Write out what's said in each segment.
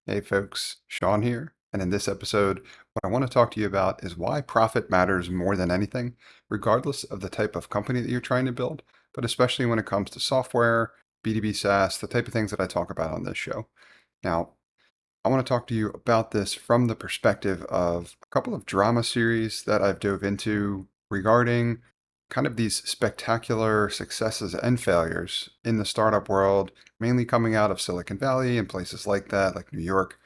Hey folks, Sean here, and in this episode, what I want to talk to you about is why profit matters more than anything, regardless of the type of company that you're trying to build, but especially when it comes to software, B2B SaaS, the type of things that I talk about on this show. Now, I want to talk to you about this from the perspective of a couple of drama series that I've dove into regarding kind of these spectacular successes and failures in the startup world, mainly coming out of Silicon Valley and places like that, like New York.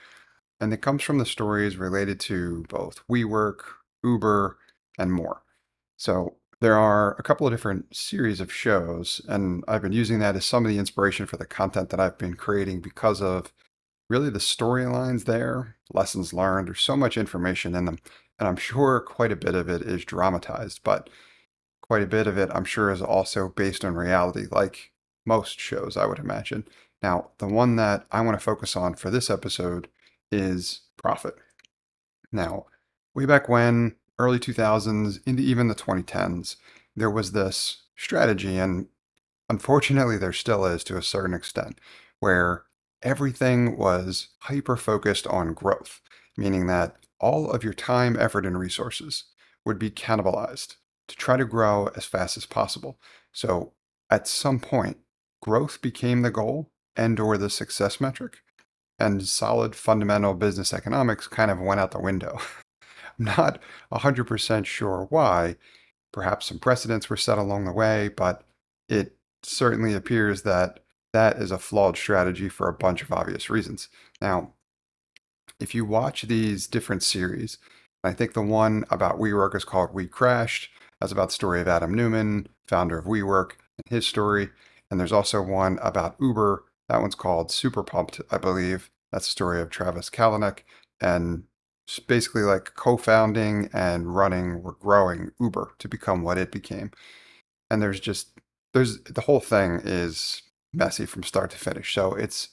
And it comes from the stories related to both WeWork, Uber, and more. So there are a couple of different series of shows, and I've been using that as some of the inspiration for the content that I've been creating because of really the storylines there, lessons learned. There's so much information in them. And I'm sure quite a bit of it is dramatized, but quite a bit of it, I'm sure, is also based on reality, like most shows, I would imagine. Now, the one that I want to focus on for this episode is profit. Now, way back when, early 2000s into even the 2010s, there was this strategy, and unfortunately, there still is to a certain extent, where everything was hyper focused on growth, meaning that all of your time, effort, and resources would be cannibalized to try to grow as fast as possible. So at some point, growth became the goal and or the success metric, and solid fundamental business economics kind of went out the window. I'm not 100% sure why. Perhaps some precedents were set along the way, but it certainly appears that that is a flawed strategy for a bunch of obvious reasons. Now, if you watch these different series, I think the one about WeWork is called We Crashed. That's about the story of Adam Newman, founder of WeWork, and his story. And there's also one about Uber. That one's called Super Pumped, I believe. That's the story of Travis Kalanick and basically like co-founding and running or growing Uber to become what it became. And there's the whole thing is messy from start to finish. So it's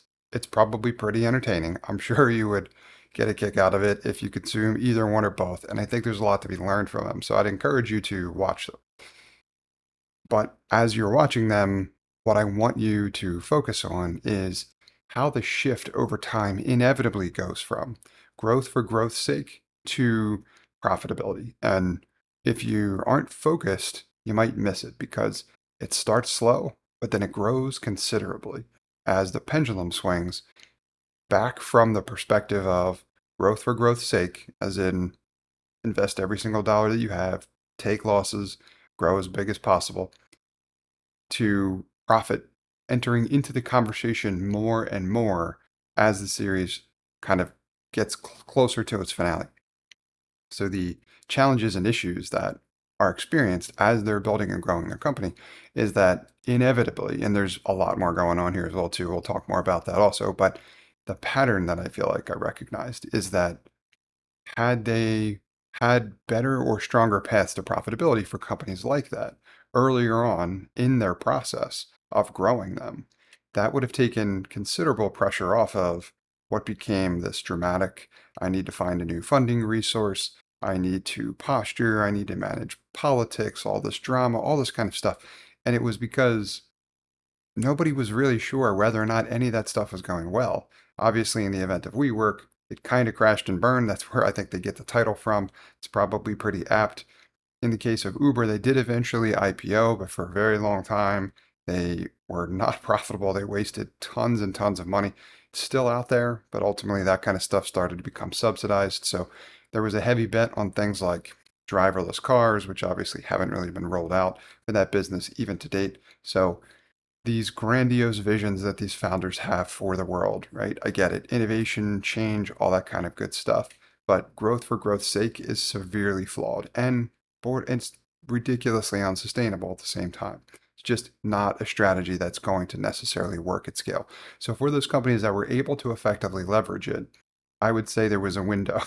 probably pretty entertaining. I'm sure you would get a kick out of it if you consume either one or both. And I think there's a lot to be learned from them. So I'd encourage you to watch them. But as you're watching them, what I want you to focus on is how the shift over time inevitably goes from growth for growth's sake to profitability. And if you aren't focused, you might miss it because it starts slow, but then it grows considerably as the pendulum swings back from the perspective of growth for growth's sake, as in invest every single dollar that you have, take losses, grow as big as possible, to profit entering into the conversation more and more as the series kind of gets closer to its finale. So the challenges and issues that are experienced as they're building and growing their company is that inevitably, and there's a lot more going on here as well too. We'll talk more about that also, but the pattern that I feel like I recognized is that had they had better or stronger paths to profitability for companies like that earlier on in their process of growing them, that would have taken considerable pressure off of what became this dramatic, I need to find a new funding resource, I need to posture, I need to manage politics, all this drama, all this kind of stuff. And it was because nobody was really sure whether or not any of that stuff was going well. Obviously, in the event of WeWork, it kind of crashed and burned. That's where I think they get the title from. It's probably pretty apt. In the case of Uber, they did eventually IPO, but for a very long time, they were not profitable. They wasted tons and tons of money. It's still out there, but ultimately that kind of stuff started to become subsidized. So there was a heavy bet on things like driverless cars, which obviously haven't really been rolled out for that business even to date. So these grandiose visions that these founders have for the world, right? I get it. Innovation, change, all that kind of good stuff. But growth for growth's sake is severely flawed and it's ridiculously unsustainable at the same time. It's just not a strategy that's going to necessarily work at scale. So for those companies that were able to effectively leverage it, I would say there was a window.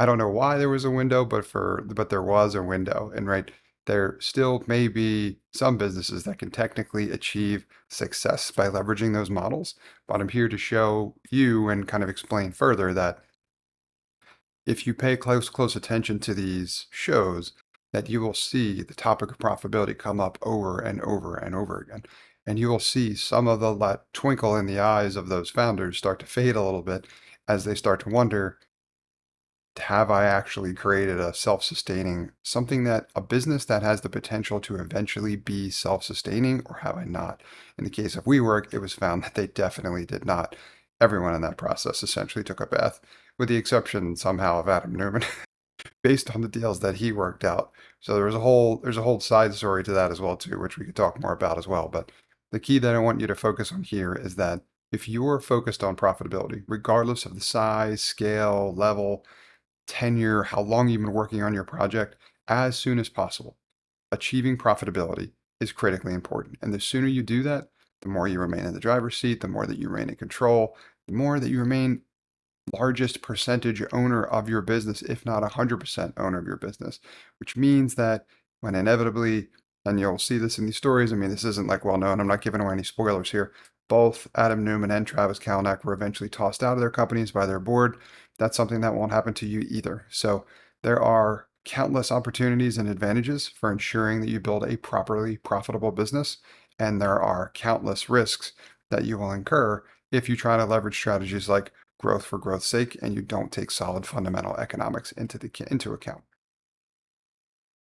I don't know why there was a window, but there was a window. And right, there still may be some businesses that can technically achieve success by leveraging those models. But I'm here to show you and kind of explain further that if you pay close attention to these shows, that you will see the topic of profitability come up over and over and over again. And you will see some of the twinkle in the eyes of those founders start to fade a little bit as they start to wonder, have I actually created a self-sustaining something that a business that has the potential to eventually be self-sustaining, or have I not? In the case of WeWork, it was found that they definitely did not. Everyone in that process essentially took a bath, with the exception somehow of Adam Newman, based on the deals that he worked out. So there's a whole side story to that as well too, which we could talk more about as well. But the key that I want you to focus on here is that if you're focused on profitability, regardless of the size, scale, level, tenure, how long you've been working on your project, as soon as possible, achieving profitability is critically important. And the sooner you do that, the more you remain in the driver's seat, the more that you remain in control, the more that you remain largest percentage owner of your business, if not 100% owner of your business, which means that when inevitably, and you'll see this in these stories, I mean, this isn't like well known, I'm not giving away any spoilers here. Both Adam Newman and Travis Kalanick were eventually tossed out of their companies by their board. That's something that won't happen to you either. So there are countless opportunities and advantages for ensuring that you build a properly profitable business. And there are countless risks that you will incur if you try to leverage strategies like growth for growth's sake and you don't take solid fundamental economics into account.